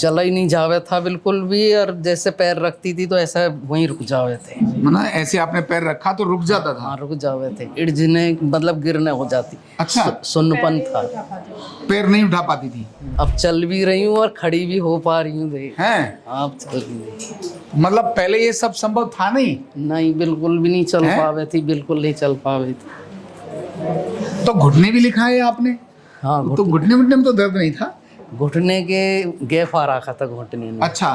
चला ही नहीं जावे था बिल्कुल भी, और जैसे पैर रखती थी तो ऐसा वहीं रुक जावे थे। मतलब ऐसे आपने पैर रखा तो रुक जाता था? हाँ रुक जावे थे, इड़जने मतलब गिरने हो जाती। अच्छा। सुन्नपन था, पैर नहीं उठा पाती थी? अब चल भी रही हूँ और खड़ी भी हो पा रही हूँ। देख हैं? आप चल रही मतलब पहले ये सब संभव था नहीं? नहीं, बिल्कुल भी नहीं चल हैं? पावे थी, बिल्कुल नहीं चल पावे थी। तो घुटने भी लिखा है आपने? हाँ तो घुटने में तो दर्द नहीं था? घुटने के गैप आ रखा था घुटने में। अच्छा,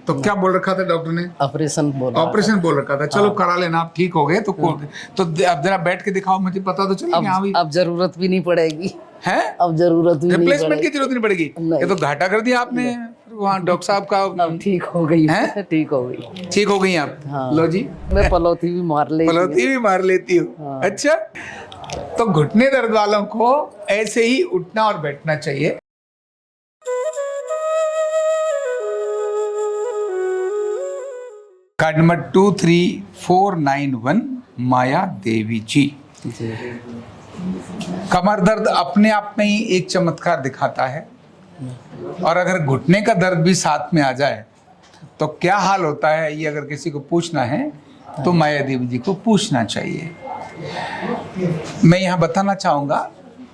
तो क्या बोल रखा था डॉक्टर ने? ऑपरेशन बोला। ऑपरेशन बोल रखा था। चलो करा लेना, आप ठीक हो गए तो अब जरा बैठ के दिखाओ, मुझे पता तो चले। हाँ भी अब जरूरत भी नहीं पड़ेगी। है? अब जरूरत भी नहीं रिप्लेसमेंट की जरूरत नहीं पड़ेगी? नहीं। ये तो घाटा कर दिया आपने वहाँ डॉक्टर साहब का। अब ठीक हो गई हैं? ठीक हो गई। ठीक हो गई आप? हाँ। लो जी, मैं पलौती भी मार ले। पलौती भी मार लेती हूँ। हाँ। अच्छा, तो घुटने दर्द वालों को ऐसे ही उठना और बैठना चाहिए। कार्ड नंबर 23491 माया देवी जी। कमर दर्द अपने आप में ही एक चमत्कार दिखाता है, और अगर घुटने का दर्द भी साथ में आ जाए तो क्या हाल होता है, ये अगर किसी को पूछना है तो माया देवी जी को पूछना चाहिए। मैं यहाँ बताना चाहूँगा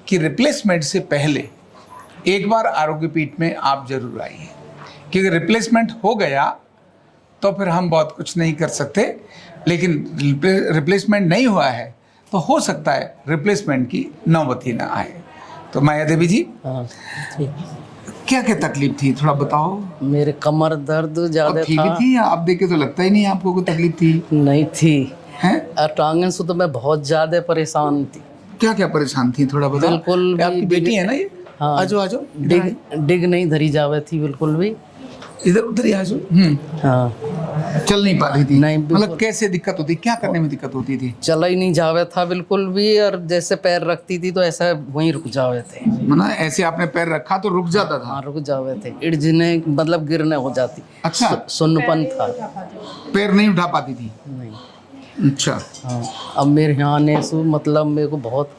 कि रिप्लेसमेंट से पहले एक बार आरोग्य पीठ में आप जरूर आइए, क्योंकि रिप्लेसमेंट हो गया तो फिर हम बहुत कुछ नहीं कर सकते, लेकिन रिप्लेसमेंट नहीं हुआ है तो हो सकता है रिप्लेसमेंट की नौबत ही ना आए। तो माया देवी जी, हाँ, ठीक। क्या क्या तकलीफ थी, थोड़ा बताओ। मेरे कमर दर्द ज्यादा ठीक था। थी? आप देखे तो लगता ही नहीं आपको कोई तकलीफ थी। नहीं थी। हैं? टांगन से तो मैं बहुत ज्यादा परेशान थी। क्या क्या परेशान थी, थोड़ा बताओ। बिल्कुल भी आपकी बेटी है ना ये? हाँ। आजो आजो, डिग नहीं धरी जावे थी बिल्कुल भी। इधर उधर ही आजो। हाँ, चल नहीं पाती थी? नहीं, बिल्कुल। मतलब कैसे दिक्कत होती, क्या करने में दिक्कत होती थी? चला ही नहीं जावे था बिल्कुल भी, और जैसे पैर रखती थी तो ऐसा वहीं रुक जावे थे। मतलब ऐसे आपने पैर रखा तो रुक जाता था? हाँ रुक जावे थे, इड़जने मतलब गिरने हो जाती। अच्छा। सुन्नपन था। पैर नहीं उठा पाती थी? नहीं। अच्छा। हाँ, अब मेरे यहाँ आने से मतलब मेरे को बहुत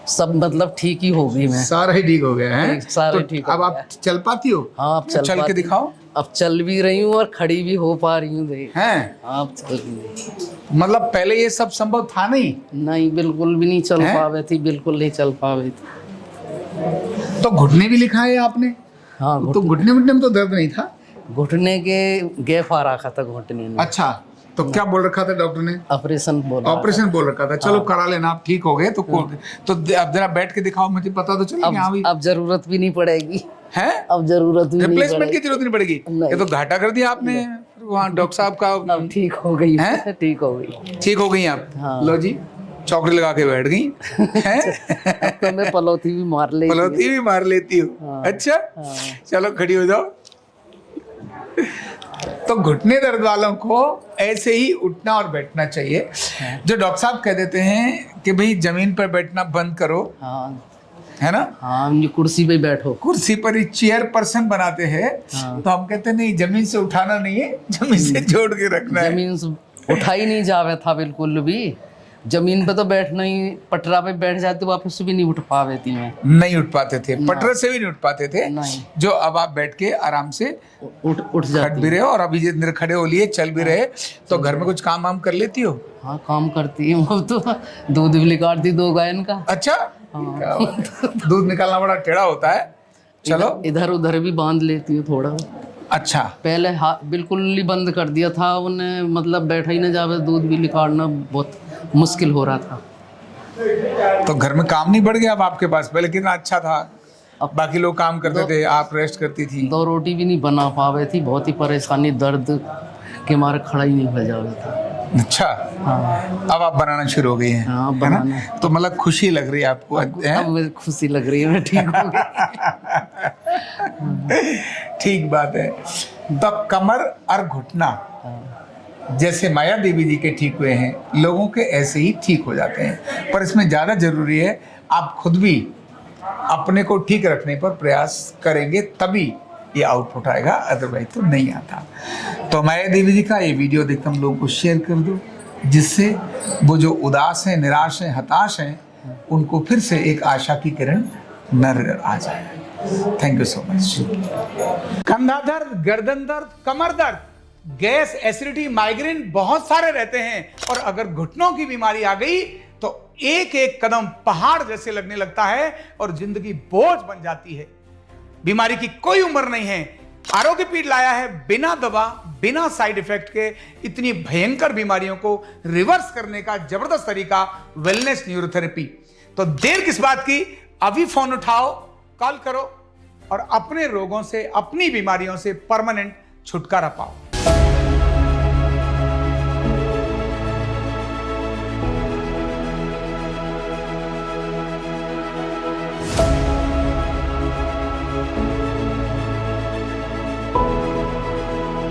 सब मतलब ठीक ही हो गई। मैं सारा ही ठीक हो गया है? सारे ठीक हो अब आप चल पाती हो? हाँ, अब चल के पाती- दिखाओ। अब चल भी रही हूँ और खड़ी भी हो पा रही हूँ। देख हैं? आप चल रही मतलब पहले ये सब संभव था नहीं? नहीं, बिल्कुल भी नहीं चल हैं? पावे थी, बिल्कुल नहीं चल पावे थी। तो घुटने भी लिखा है आपने? हाँ, तो घुटने में तो दर्द नहीं था? घुटने के गैप आ रखा था घुटने में। अच्छा, तो क्या बोल रखा था डॉक्टर ने? ऑपरेशन बोला। ऑपरेशन बोल रखा था। चलो करा लेना, आप ठीक हो गए तो अब जरा बैठ के दिखाओ, मुझे पता तो चले। हाँ भी अब जरूरत भी नहीं पड़ेगी। है? अब जरूरत भी नहीं रिप्लेसमेंट की पड़ेगी। जरूरत नहीं पड़ेगी? नहीं। ये तो घाटा कर दिया आपने वहाँ डॉक्टर साहब का। अब ठीक हो गई हैं? ठीक हो गई। ठीक हो गई आप? हाँ। लो जी, चौकड़ी लगा के बैठ गई। हैं? अब तो मैं पलौती भी मार ले। पलौती भी मार लेती हूँ। हाँ। अच्छा, हाँ। चलो खड़ी हो जाओ। तो घुटने दर्द वालों को ऐसे ही उठना और बैठना चाहिए। जो डॉक्टर साहब कह देते हैं कि भाई जमीन पर बैठना बंद करो, हाँ है ना? हाँ, ये कुर्सी पे बैठो। कुर्सी पर ही चेयर पर्सन बनाते हैं। हाँ। तो हम कहते हैं नहीं, जमीन से उठाना नहीं है, जमीन से जोड़ के रखना है। जमीन से उठा ही नहीं जावे था बिल्कुल भी। जमीन पे तो बैठना ही, पटरा पे बैठ जाते वापस भी नहीं उठ पावे थी मैं। नहीं उठ पाते थे, पटरे से भी नहीं उठ पाते थे। नहीं। जो अब आप बैठ के आराम से उठ खट जाती। भी रहे हो, और अभी जितने खड़े हो लिए, चल भी रहे, तो घर में कुछ काम वाम कर लेती हो? हाँ, काम करती हूँ। अब तो दूध भी निकालती 2 गायन का। अच्छा। क्या बात है। दूध निकालना बड़ा टेढ़ा होता है। चलो। इधर उधर भी बांध लेती हूँ थोड़ा। अच्छा। पहले बिल्कुल ही बंद कर दिया था उन्हें, मतलब बैठा ही ना जावे, दूध भी निकालना बहुत मुश्किल हो रहा था। तो घर में काम नहीं बढ़ गया अब आपके पास? पहले कितना अच्छा था, अब बाकी लोग काम करते थे, आप रेस्ट करती थी। 2 रोटी भी नहीं बना पावे थी, बहुत ही परेशानी, दर्द के मारे खड़ा ही नहीं हो जावे था। अच्छा। हाँ, अब आप बनाना शुरू हो गई हैं? हाँ, है ना? बनाना। तो मतलब खुशी लग रही है आपको? अब मुझे खुशी लग रही है, मैं ठीक हो गई। ठीक बात है। तो कमर और घुटना जैसे माया देवी जी के ठीक हुए हैं, लोगों के ऐसे ही ठीक हो जाते हैं। पर इसमें ज़्यादा जरूरी है आप खुद भी अपने को ठीक रखने पर प्रयास करेंगे, तभी ये आउटपुट आएगा, अदरवाइज तो नहीं आता। तो माया देवी जी का ये वीडियो देखकर हम लोगों को शेयर कर दो, जिससे वो जो उदास हैं, निराश हैं, हताश हैं, उनको फिर से एक आशा की किरण नजर आ जाए। Thank you so much. कंधा दर्द, गर्दन दर्द, कमर दर्द, गैस, एसिडिटी, माइग्रेन बहुत सारे रहते हैं। और अगर घुटनों की बीमारी आ गई तो एक एक कदम पहाड़ जैसे लगने लगता है और जिंदगी बोझ बन जाती है। बीमारी की कोई उम्र नहीं है। आरोग्य पीठ लाया है बिना दवा, बिना साइड इफेक्ट के इतनी भयंकर बीमारियों को रिवर्स करने का जबरदस्त तरीका, वेलनेस न्यूरोथेरेपी। तो देर किस बात की, अभी फोन उठाओ, कॉल करो और अपने रोगों से, अपनी बीमारियों से परमानेंट छुटकारा पाओ।